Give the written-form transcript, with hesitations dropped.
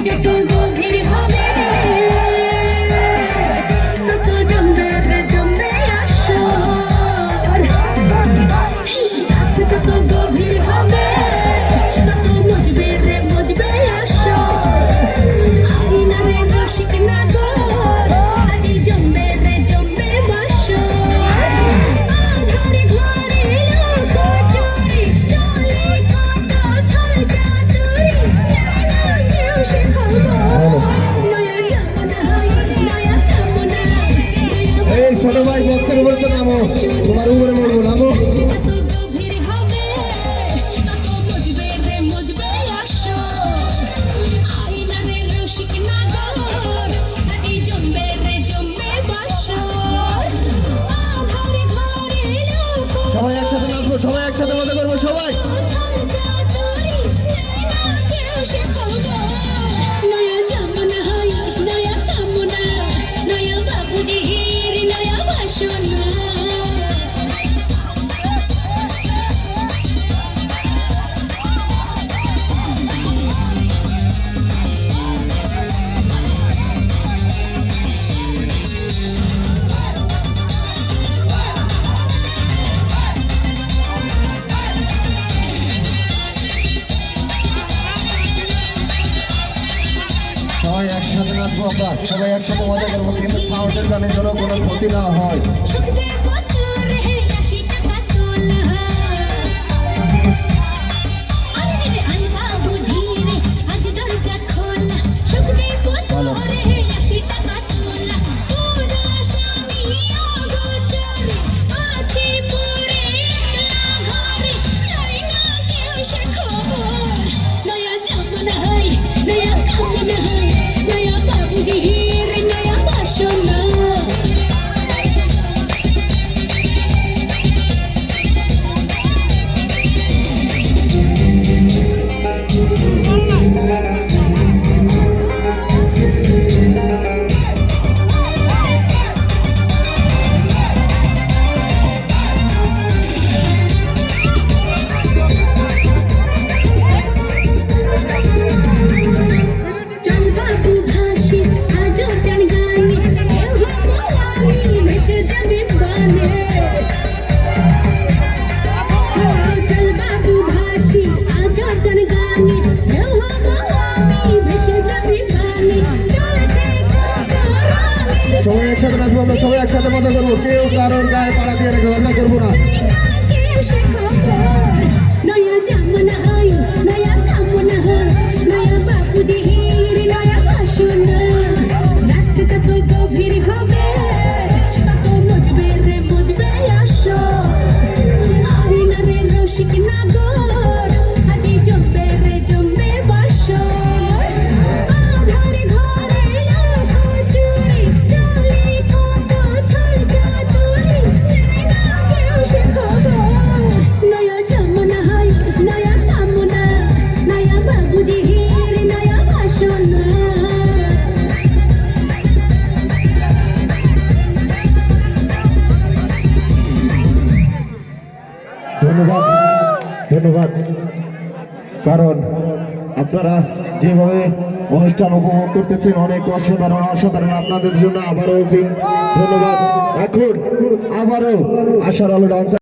যত গভীর হবে তত জমবে জমবে আসর, রাত যত গভীর হবে তত মজবে রে মজবে আসর, হারি না রে রসিক না গর আজি জমবে রে জমবে বাসর, আধারে ঘরে লোক চুরি চলে কত ছল চাতুরি, এই ছোট ভাই বক্সের উপরে তো নামো, তোমার উপরে বলবো নামো। সবাই একসাথে নাচবো, সবাই একসাথে মজা করবো সবাই। সবাই একসাথে নাচবো আমরা, সবাই একসাথে মজা করবো, কিন্তু সাউন্ডের গানের জন্য কোনো ক্ষতি না হয়। সবাই একসাথে নাচবো আমরা, সবাই একসাথে মজা করবো, কেউ কারোর গায়ে পাড়া দিয়ে রেখে আমরা করবো না। ধন্যবাদ ধন্যবাদ, কারণ আপনারা যেভাবে অনুষ্ঠান উপভোগ করতেছেন অনেক অসাধারণ অসাধারণ, আপনাদের জন্য আবারও ধন্যবাদ। এখন আবারও আশার আলো ডান্স